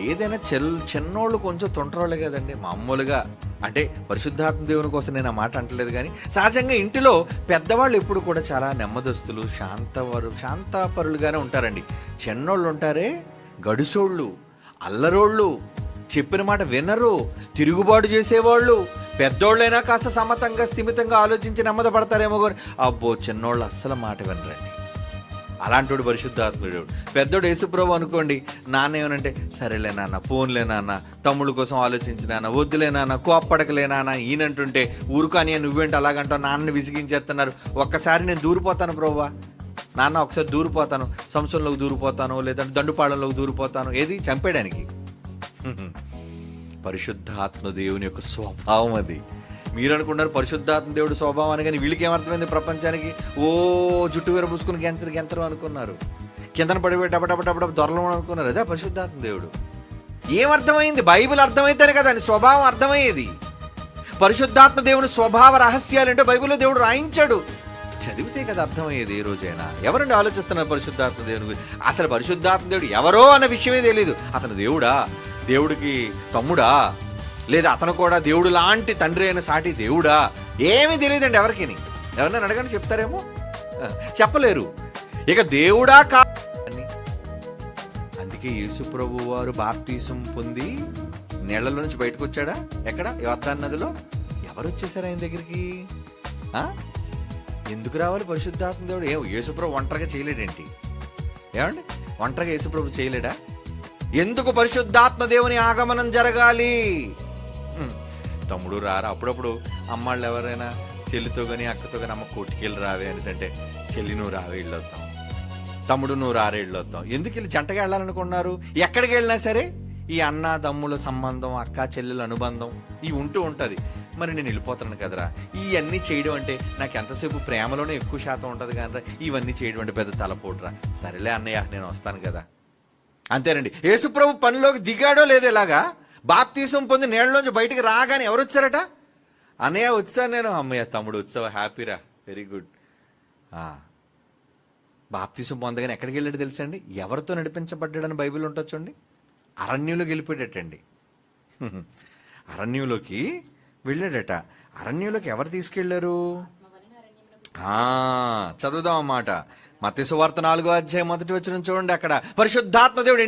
ఏదైనా చిన్నోళ్ళు కొంచెం తొంటరోళ్ళే కదండి మామూలుగా. అంటే పరిశుద్ధాత్మ దేవుని కోసం నేను ఆ మాట అంటలేదు, కానీ సహజంగా ఇంటిలో పెద్దవాళ్ళు ఎప్పుడు కూడా చాలా నెమ్మదస్తులు, శాంతపరులుగానే ఉంటారండి. చిన్నోళ్ళు ఉంటారే గడుసోళ్ళు, అల్లరోళ్ళు, చెప్పిన మాట వినరు, తిరుగుబాటు చేసేవాళ్ళు. పెద్దోళ్ళైనా కాస్త సమతంగా స్థిమితంగా ఆలోచించి నెమ్మదపడతారేమో కానీ అబ్బో చిన్నోళ్ళు అస్సలు మాట వినరండి. అలాంటి పరిశుద్ధాత్ముడు. పెద్దోడు యేసుప్రభు అనుకోండి, నాన్న ఏమనంటే సరేలే నాన్న, పోన్లే నాన్న, తమ్ముళ్ళ కోసం ఆలోచించినాన్న, వద్దులే నాన్న, కోప్పడకలే నాన్న, ఈయనంటుంటే ఊరుకాని నువ్వేంటి అలాగంటావు, నాన్నని విసిగించేస్తున్నారు, ఒక్కసారి నేను దూరిపోతాను ప్రభువా నాన్న, ఒకసారి దూరిపోతాను, సంసంలోకి దూరిపోతాను, లేదంటే దండుపాళెంలోకి దూరిపోతాను, ఏది చంపేయడానికి. పరిశుద్ధాత్మ దేవుని యొక్క స్వభావం అది. మీరు అనుకున్నారు పరిశుద్ధాత్మ దేవుడు స్వభావం అని, కానీ వీళ్ళకి ఏమర్థమైంది ప్రపంచానికి? ఓ జుట్టు విరబూసుకుని గెంతరు అనుకున్నారు, కిందన పడిపోయి టపటపటపట దొరలం అనుకున్నారు. అదే పరిశుద్ధాత్మ దేవుడు. ఏమర్థమైంది? బైబిల్ అర్థమైతేనే కదా అని స్వభావం అర్థమయ్యేది. పరిశుద్ధాత్మ దేవుని స్వభావ రహస్యాలు అంటే బైబిల్లో దేవుడు రాయించాడు, చదివితే కదా అర్థమయ్యేది. ఏ రోజైనా ఎవరండి ఆలోచిస్తున్నారు పరిశుద్ధాత్మ దేవుని గురించి? అసలు పరిశుద్ధాత్మ దేవుడు ఎవరో అన్న విషయమే తెలియదు. అతను దేవుడా, దేవుడికి తమ్ముడా, లేదా అతను కూడా దేవుడు లాంటి తండ్రి అయిన సాటి దేవుడా, ఏమీ తెలియదండి ఎవరికి. ఎవరినైనా అడగండి చెప్తారేమో, చెప్పలేరు. ఇక దేవుడా అని. అందుకే యేసు ప్రభు వారు బాప్తీసం పొంది నీళ్లలో నుంచి బయటకు వచ్చాడా? ఎక్కడ? యోర్దాను నదిలో. ఎవరు వచ్చేసారు ఆయన దగ్గరికి? ఎందుకు రావాలి పరిశుద్ధాత్మ దేవుడు? యేసుప్రభు ఒంటరిగా చేయలేడేంటి? ఏమండి, ఒంటరిగా యేసుప్రభు చేయలేడా? ఎందుకు పరిశుద్ధాత్మ దేవుని ఆగమనం జరగాలి? తమ్ముడు రారా, అప్పుడప్పుడు అమ్మాళ్ళు ఎవరైనా చెల్లితో కానీ అక్కతో కానీ అమ్మ కొట్టుకెళ్ళి రావే అనేసి అంటే, చెల్లి నువ్వు రావే వెళ్ళొద్దాం, తమ్ముడు నువ్వు రారే వెళ్ళొద్దాం. ఎందుకు వీళ్ళు జంటగా వెళ్ళాలనుకున్నారు? ఎక్కడికి వెళ్ళినా సరే ఈ అన్న తమ్ముల సంబంధం, అక్క చెల్లెల అనుబంధం ఇవి ఉంటూ ఉంటుంది. మరి నేను వెళ్ళిపోతాను కదరా, ఇవన్నీ చేయడం అంటే నాకు ఎంతసేపు ప్రేమలోనే ఎక్కువ శాతం ఉంటుంది కానీ ఇవన్నీ చేయడం అంటే పెద్ద తలపోటురా. సరేలే అన్నయ్య నేను వస్తాను కదా, అంతేనండి. యేసుప్రభు పనిలోకి దిగాడో లేదో ఇలాగా బాప్తీసం పొంది నీళ్ళలోంచి బయటికి రాగానే ఎవరు వచ్చారట? అన్నయ్య వచ్చాను నేను. అమ్మయ్య తమ్ముడు వచ్చావా, హ్యాపీరా, వెరీ గుడ్. బాప్తీసం పొందగానే ఎక్కడికి వెళ్ళాడు తెలుసా అండి? ఎవరితో నడిపించబడ్డాడని బైబిల్ ఉంటుంది చూడండి. అరణ్యంలోకి వెళ్ళిపోయాడటండి. అరణ్యంలోకి వెళ్ళాడట. అరణ్యంలోకి ఎవరు తీసుకెళ్లారు? చదువుదాం అన్నమాట. మత్తయి సువార్త 4వ అధ్యాయం 1వ వచనం చూడండి. అక్కడ పరిశుద్ధాత్మ దేవుడు